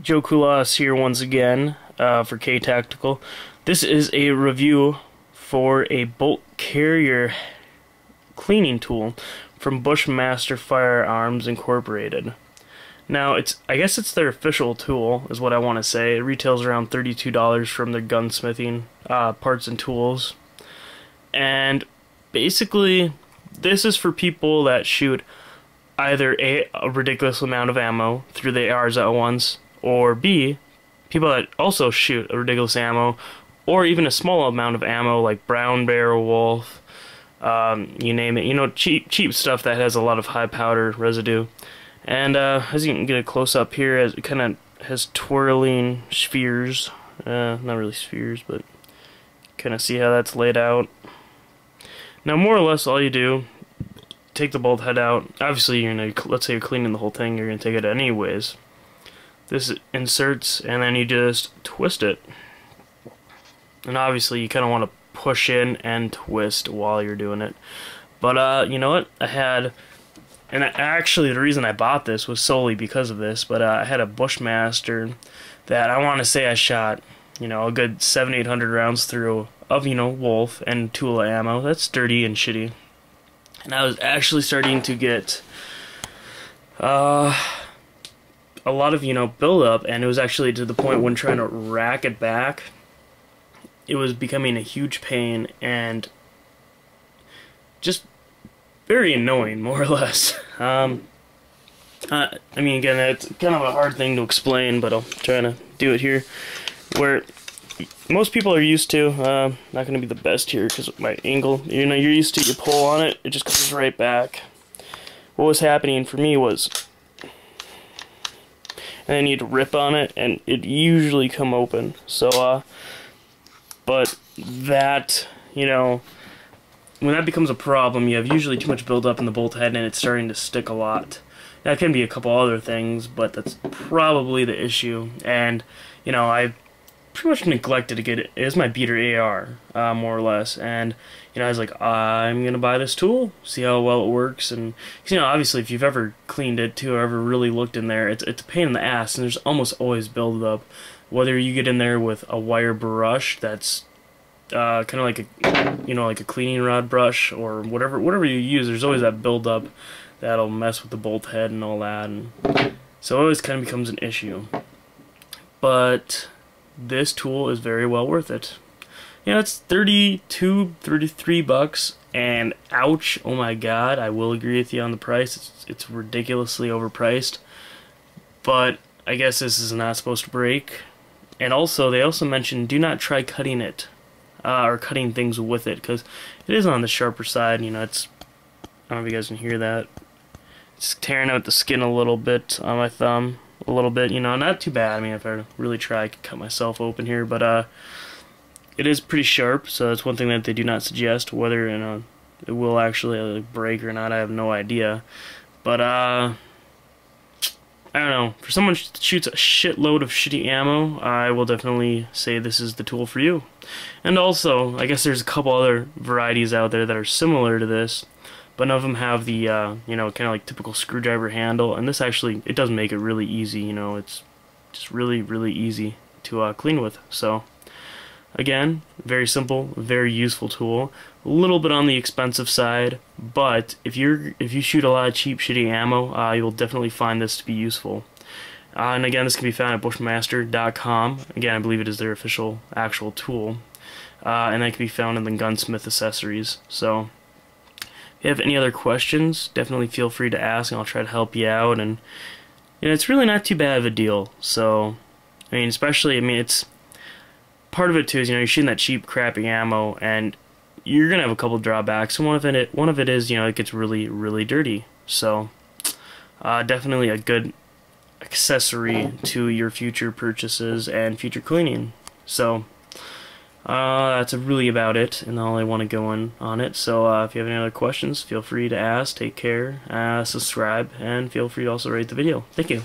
Joe Kulas here once again for K Tactical. This is a review for a bolt carrier cleaning tool from Bushmaster Firearms Incorporated. Now, I guess it's their official tool, is what I want to say. It retails around $32 from their gunsmithing parts and tools. And basically, this is for people that shoot either A, a ridiculous amount of ammo through the ARs at once, or B, people that also shoot a ridiculous ammo, or even a small amount of ammo like Brown Bear, Wolf, you name it. You know, cheap stuff that has a lot of high powder residue. And as you can get a close up here, it kind of has twirling spheres. Not really spheres, but kind of see how that's laid out. Now, more or less, all you do, take the bolt head out. Obviously, you're gonna, let's say you're cleaning the whole thing, you're gonna take it anyways. This inserts, and then you just twist it. And obviously, you kind of want to push in and twist while you're doing it. But you know what? Actually, the reason I bought this was solely because of this. But I had a Bushmaster that I want to say I shot, you know, a good 700-800 rounds through of, you know, Wolf and Tula ammo. That's dirty and shitty. And I was actually starting to get a lot of, you know, buildup, and it was actually to the point when trying to rack it back, it was becoming a huge pain and just very annoying, more or less. I mean, again, it's kind of a hard thing to explain, but I'll try to do it here. Where most people are used to, not going to be the best here because of my angle. You know, you're used to, you pull on it, it just comes right back. What was happening for me was, and then you'd rip on it, and it'd usually come open. So, but that, you know, when that becomes a problem, you have usually too much buildup in the bolt head, and it's starting to stick a lot. That can be a couple other things, but that's probably the issue. And, you know, I pretty much neglected to get it. It was my beater AR, more or less. And, you know, I was like, I'm going to buy this tool, see how well it works. And, you know, obviously, if you've ever cleaned it, too, or ever really looked in there, it's a pain in the ass, and there's almost always buildup. Whether you get in there with a wire brush that's kind of like a, you know, like a cleaning rod brush, or whatever you use, there's always that buildup that'll mess with the bolt head and all that. And so it always kind of becomes an issue. But this tool is very well worth it. You know, it's 32, 33 bucks, and ouch, oh my god, I will agree with you on the price. It's ridiculously overpriced, but I guess this is not supposed to break. And also, they also mentioned do not try cutting it, or cutting things with it, because it is on the sharper side. You know, it's, I don't know if you guys can hear that. It's tearing out the skin a little bit on my thumb. A little bit, you know, not too bad. I mean, if I really try, I could cut myself open here, but it is pretty sharp, so that's one thing that they do not suggest. Whether, you know, it will actually break or not, I have no idea. But I don't know. For someone that shoots a shitload of shitty ammo, I will definitely say this is the tool for you. And also, I guess there's a couple other varieties out there that are similar to this, but none of them have the, you know, kind of like typical screwdriver handle. And this actually, it does make it really easy, you know, it's just really, really easy to clean with. So, again, very simple, very useful tool. A little bit on the expensive side, but if you shoot a lot of cheap, shitty ammo, you will definitely find this to be useful. And again, this can be found at Bushmaster.com. Again, I believe it is their official, actual tool. And that can be found in the gunsmith accessories. So, if you have any other questions, definitely feel free to ask, and I'll try to help you out. And, you know, it's really not too bad of a deal. So, I mean, especially, I mean, it's part of it too is, you know, you're shooting that cheap, crappy ammo, and you're gonna have a couple drawbacks. And one of it is, you know, it gets really, really dirty. So, definitely a good accessory to your future purchases and future cleaning. So, that's really about it, and all I want to go on it. So if you have any other questions, feel free to ask. Take care, subscribe, and feel free to also rate the video. Thank you.